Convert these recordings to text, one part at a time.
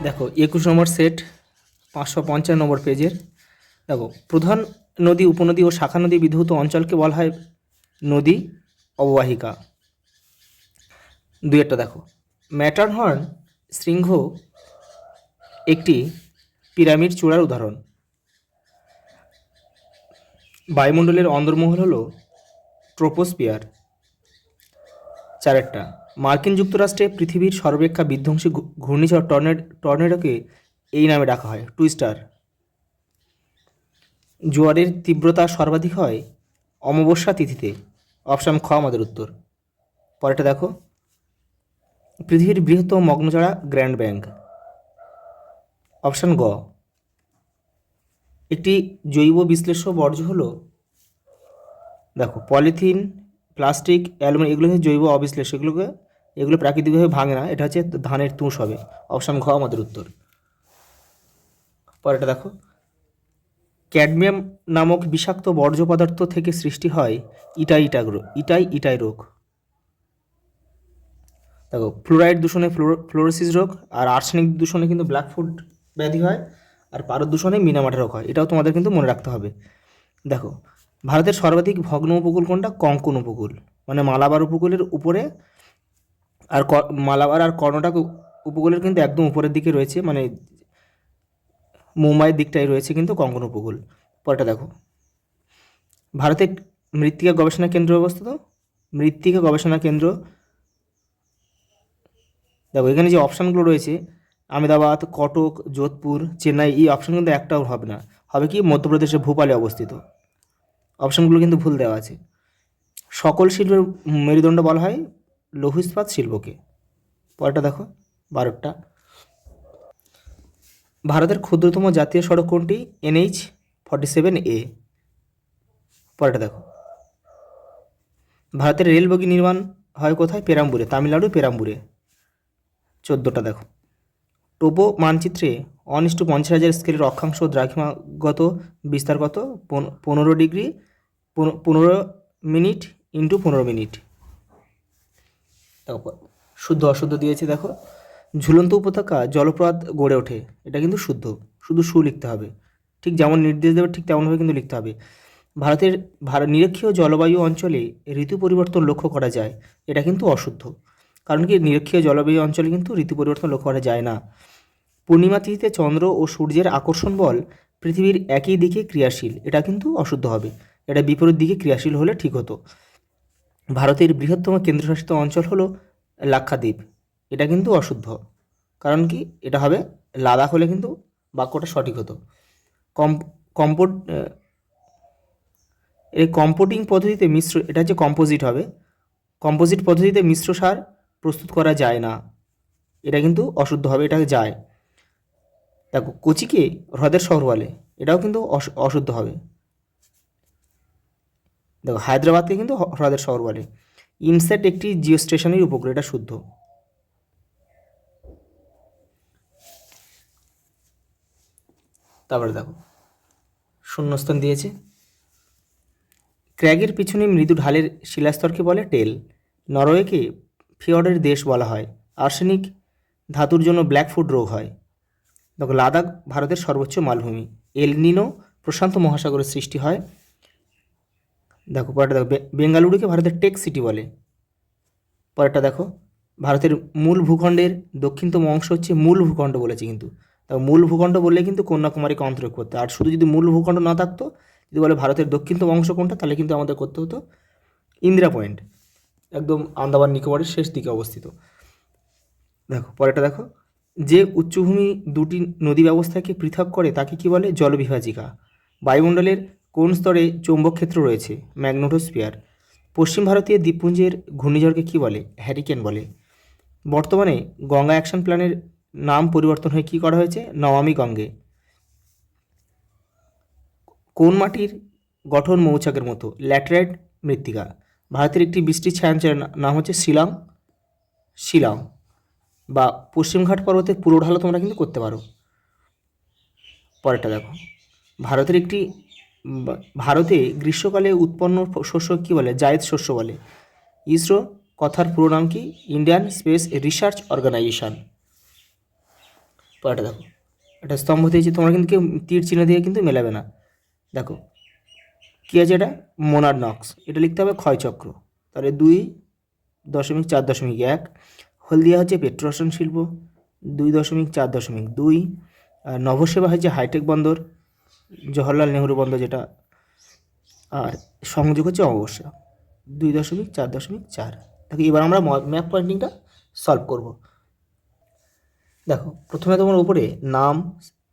দেখো 21 নম্বর সেট 555 নম্বর পেজের। দেখো প্রধান নদী, উপনদী ও শাখা নদী বিধৌত অঞ্চলকে বলা হয় নদী অববাহিকা। দুই একটা দেখো, ম্যাটারহর্ন শৃঙ্গ একটি পিরামিড চূড়ার উদাহরণ। বায়ুমণ্ডলের অন্দরমহল হলো ট্রোপোস্ফিয়ার। চার একটা, মার্কিন যুক্তরাষ্ট্রে পৃথিবীর সর্বাপেক্ষা বিধ্বংসী ঘূর্ণিঝড় টর্নেডোকে এই নামে ডাকা হয় টুইস্টার। জোয়ারের তীব্রতা সর্বাধিক হয় অমাবস্যা তিথিতে। অপশান খ আমাদের উত্তর। পরেরটা দেখো, পৃথিবীর বৃহত্তম মগ্নচড়া গ্র্যান্ড ব্যাংক। অপশান গ। একটি জৈব বিশ্লেষ্য বর্জ্য হলো, দেখো পলিথিন, প্লাস্টিক, অ্যালুমিনিয়াম, এগুলো হচ্ছে জৈব অবিশ্লেষ্য, এগুলো প্রাকৃতিকভাবে ভাঙে না। এটা হচ্ছে ধানের তুষ হবে। অপশান ঘ আমাদের উত্তর। পরেরটা দেখো, ক্যাডমিয়াম নামক বিষাক্ত বর্জ্য পদার্থ থেকে সৃষ্টি হয় ইটাই রোগ। দেখো ফ্লোরাইড দূষণে ফ্লোরোসিস রোগ, আর আর্সেনিক দূষণে কিন্তু ব্ল্যাকফুট ব্যাধি হয়, আর পারদ দূষণে মিনামাটা রোগ হয়। এটাও তোমাদের কিন্তু মনে রাখতে হবে। দেখো ভারতের সর্বাধিক ভগ্ন উপকূল কোনটা? কঙ্কন উপকূল, মানে মালাবার উপকূলের উপরে, আর মালাবার আর কর্ণাটক উপকূলের কিন্তু একদম উপরের দিকে রয়েছে, মানে মুম্বাইয়ের দিকটাই রয়েছে কিন্তু কঙ্কন উপকূল। পরেরটা দেখো, ভারতের মৃত্তিকা গবেষণা কেন্দ্র অবস্থিত। মৃত্তিকা গবেষণা কেন্দ্র, দেখো এখানে যে অপশানগুলো রয়েছে আহমেদাবাদ, কটক, যোধপুর, চেন্নাই, এই অপশান কিন্তু একটাও হবে না। হবে কি? মধ্যপ্রদেশের ভোপালে অবস্থিত। অপশানগুলো কিন্তু ভুল দেওয়া আছে। সকল শিল্পের মেরুদণ্ড বলা হয় লৌহ ইস্পাত শিল্পকে। পরেরটা দেখো 12টা, ভারতের ক্ষুদ্রতম জাতীয় সড়ক কোনটি? NH-47A। পরেরটা দেখো, ভারতের রেল বগি নির্মাণ হয় কোথায়? পেরাম্বুরে, তামিলনাড়ু পেরাম্বুরে। 14টা দেখো, টোপো মানচিত্রে 1:50,000 স্কেলের অক্ষাংশ দ্রাঘিমাগত বিস্তার কত? 15 ডিগ্রি 15 মিনিট ইন্টু 15 মিনিট। তারপর শুদ্ধ অশুদ্ধ দিয়েছে। দেখো ঝুলন্ত উপত্যকা জলপ্রপাত গড়ে ওঠে, এটা কিন্তু শুদ্ধ, শুধু সু লিখতে হবে, ঠিক যেমন নির্দেশ দেবে ঠিক তেমনভাবে কিন্তু লিখতে হবে। ভারতের নিরক্ষীয় জলবায়ু অঞ্চলে ঋতু পরিবর্তন লক্ষ্য করা যায়, এটা কিন্তু অশুদ্ধ। কারণ কি? নিরক্ষীয় জলবায়ু অঞ্চলে কিন্তু ঋতু পরিবর্তন লক্ষ্য করা যায় না। পূর্ণিমা তিথিতে চন্দ্র ও সূর্যের আকর্ষণ বল পৃথিবীর একই দিকে ক্রিয়াশীল, এটা কিন্তু অশুদ্ধ হবে, এটা বিপরীত দিকে ক্রিয়াশীল হলে ঠিক হতো। ভারতের বৃহত্তম কেন্দ্রশাসিত অঞ্চল হলো লাক্ষাদ্বীপ, এটা কিন্তু অশুদ্ধ। কারণ কি? এটা হবে লাদাখ হলে কিন্তু বাক্যটা সঠিক হতো। কম্পোট এই কম্পোটিং পদ্ধতিতে মিশ্র, এটা হচ্ছে কম্পোজিট হবে। কম্পোজিট পদ্ধতিতে মিশ্র সার প্রস্তুত করা যায় না, এটা কিন্তু অশুদ্ধ হবে, এটা যায়। দেখো কোচিকে হ্রদের শহর বলে, এটাও কিন্তু অশুদ্ধ হবে। দেখো হায়দ্রাবাদকে কিন্তু হ্রদের শহর বলে। ইনসেট একটি জিও স্টেশনারি উপগ্রহ, এটা শুদ্ধ। তারপরে দেখো শূন্যস্থান দিয়েছে। ক্র্যাগের পিছনে মৃদু ঢালের শিলাস্তরকে বলে টেল। নরওয়েকে ফিয়র্ডের দেশ বলা হয়। আর্সেনিক ধাতুর জন্য ব্ল্যাকফুট রোগ হয়। দেখো লাদাখ ভারতের সর্বোচ্চ মালভূমি। এল নিনো প্রশান্ত মহাসাগরের সৃষ্টি হয়। দেখো পরেরটা দেখো, বেঙ্গালুরুকে ভারতের টেক সিটি বলে। পরেরটা দেখো, ভারতের মূল ভূখণ্ডের দক্ষিণতম অংশ হচ্ছে মূল ভূখণ্ড বলেছে, কিন্তু দেখো মূল ভূখণ্ড বললে কিন্তু কন্যাকুমারীকে অন্তর্ভুক্ত করতে, আর শুধু যদি মূল ভূখণ্ড না থাকতো, যদি বলে ভারতের দক্ষিণতম অংশ কোনটা, তাহলে কিন্তু আমাদের করতে হতো ইন্দিরা পয়েন্ট, একদম আন্দামান নিকোবরের শেষ দিকে অবস্থিত। দেখো পরেরটা দেখো, যে উচ্চভূমি দুটি নদী ব্যবস্থাকে পৃথক করে তাকে কি বলে? জলবিভাজিকা। বায়ুমণ্ডলের কোন স্তরে চৌম্বক ক্ষেত্র রয়েছে? ম্যাগনেটোস্ফিয়ার। পশ্চিম ভারতীয় দ্বীপপুঞ্জের ঘূর্ণিঝড়কে কি বলে? হ্যারিকেন বলে। বর্তমানে গঙ্গা অ্যাকশন প্ল্যানের নাম পরিবর্তন হয়ে কী করা হয়েছে? নমামি গঙ্গে। কোন মাটির গঠন মৌচাকের মতো? ল্যাটেরাইট মৃত্তিকা। ভারতের একটি বৃষ্টির ছায়াঞ্চলের নাম হচ্ছে শিলং, বা পশ্চিমঘাট পর্বতের পুরো ঢালও তোমরা কিন্তু করতে পারো। পরেরটা দেখো, ভারতে গ্রীষ্মকালে উৎপন্ন শস্য কী বলে? জায়দ শস্য বলে। ইসরো কথার পুরো নাম কি? Indian space research organisation. পরেরটা দেখো, এটা স্তম্ভ দিয়েছি, তোমরা কিন্তু কেউ তীর চিহ্ন দিয়ে কিন্তু মেলাবে না। দেখো কী আছে, এটা মোনারনক্স, এটা লিখতে হবে ক্ষয়চক্র। তাহলে 2.4.1। হলদিয়া হচ্ছে পেট্রোরসায়ন শিল্প, 2.4.2। আর নভসেবা হচ্ছে হাইটেক বন্দর, জওহরলাল নেহরু বন্দর যেটা। আর সংযোগ হচ্ছে অমাবস্যা, 2.4.4। দেখো এবার আমরা ম্যাপ পয়েন্টিংটা সলভ করব। দেখো প্রথমে তোমার উপরে নাম,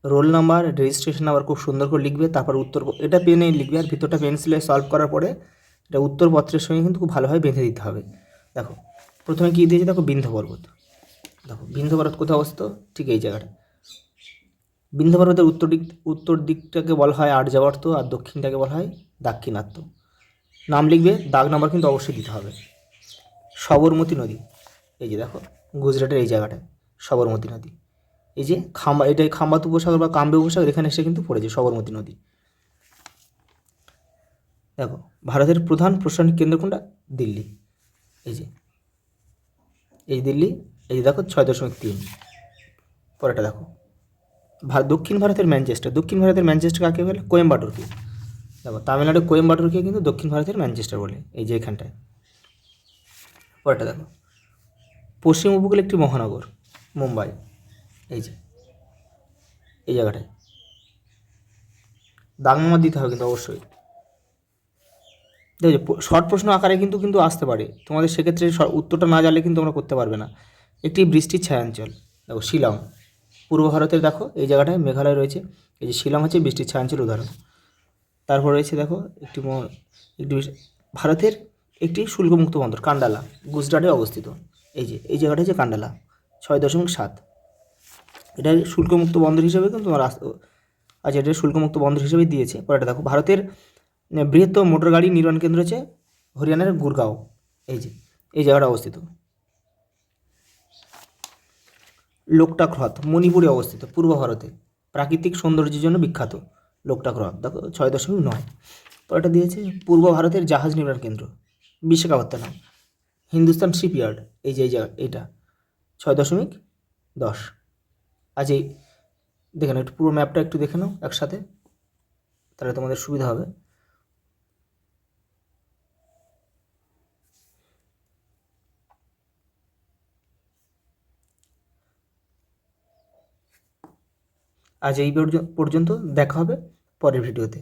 রোল নাম্বার, রেজিস্ট্রেশন নাম্বার খুব সুন্দর করে লিখবে, তারপর উত্তর, এটা পেনে লিখবে আর ভিতরটা পেন্সিলে সলভ করার পরে এটা উত্তরপত্রের সঙ্গে কিন্তু খুব ভালোভাবে বেঁধে দিতে হবে। দেখো প্রথমে কী দিয়েছে, দেখো বিন্ধ্য পর্বত। দেখো বিন্ধ্য পর্বত কোথায় অবস্থিত, ঠিক এই জায়গাটা। বিন্ধ্য পর্বতের উত্তর দিকটাকে বলা হয় আর্যাবর্ত, আর দক্ষিণটাকে বলা হয় দাক্ষিণাত্য। নাম লিখবে, দাগ নাম্বার কিন্তু অবশ্যই দিতে হবে। সবরমতী নদী, এই যে দেখো গুজরাটের এই জায়গাটায় সবরমতী নদী। এই যে এটাই খাম্বাত উপসাগর বা কাম্বে উপসাগর, এখানে এসে কিন্তু পড়েছে সবরমতী নদী। দেখো ভারতের প্রধান প্রশাসনিক কেন্দ্র কোনটা, দিল্লি। এই যে দিল্লি, এই যে দেখো 6.3। পরেরটা দেখো, দক্ষিণ ভারতের ম্যানচেস্টার কাকে বলে, কোয়েম্বাটোরকে। দেখো তামিলনাড়ু কোয়েম্বাটোরকে কিন্তু দক্ষিণ ভারতের ম্যানচেস্টার বলে, এই যে এখানটায়। পরেরটা দেখো, পশ্চিম উপকূলে একটি মহানগর, মুম্বাই। এই যে এই জায়গাটায় দাগ নাম্বার দিতে হবে কিন্তু অবশ্যই। দেখো শর্ট প্রশ্ন আকারে কিন্তু আসতে পারে তোমাদের, সেক্ষেত্রে উত্তরটা না জানলে কিন্তু তোমরা করতে পারবে না। একটি বৃষ্টির ছায়াঞ্চল, দেখো শিলং, পূর্ব ভারতের দেখো এই জায়গাটায় মেঘালয় রয়েছে। এই যে শিলং হচ্ছে বৃষ্টির ছায়াঞ্চল উদাহরণ। তারপর রয়েছে দেখো একটি ভারতের একটি শুল্কমুক্ত বন্দর কান্ডালা, গুজরাটে অবস্থিত। এই যে এই জায়গাটা হচ্ছে কান্ডালা, 6.7। এটা শুল্কমুক্ত বন্দর হিসেবে কিন্তু তোমার আচ্ছা, এটা শুল্কমুক্ত বন্দর হিসেবে দিয়েছে। পরেটা দেখো, ভারতের বৃহত্তম মোটর গাড়ি নির্মাণ কেন্দ্র হচ্ছে হরিয়ানার গুরগাঁও, এই যে এই জায়গাটা অবস্থিত। লোকটাক হ্রদ মণিপুরে অবস্থিত, পূর্ব ভারতে, প্রাকৃতিক সৌন্দর্যের জন্য বিখ্যাত লোকটাক হ্রদ। দেখো 6.9। পরেটা দিয়েছে পূর্ব ভারতের জাহাজ নির্মাণ কেন্দ্র বিশাখাপত্তনম, হিন্দুস্তান শিপইয়ার্ড, এই যে এই জায়গা এটা 6.10। আজ এই দেখে নাও, একটু পুরো ম্যাপটা একটু দেখে নাও একসাথে, তাহলে তোমাদের সুবিধা হবে। আজ এই পর্যন্ত, দেখা হবে পরের ভিডিওতে।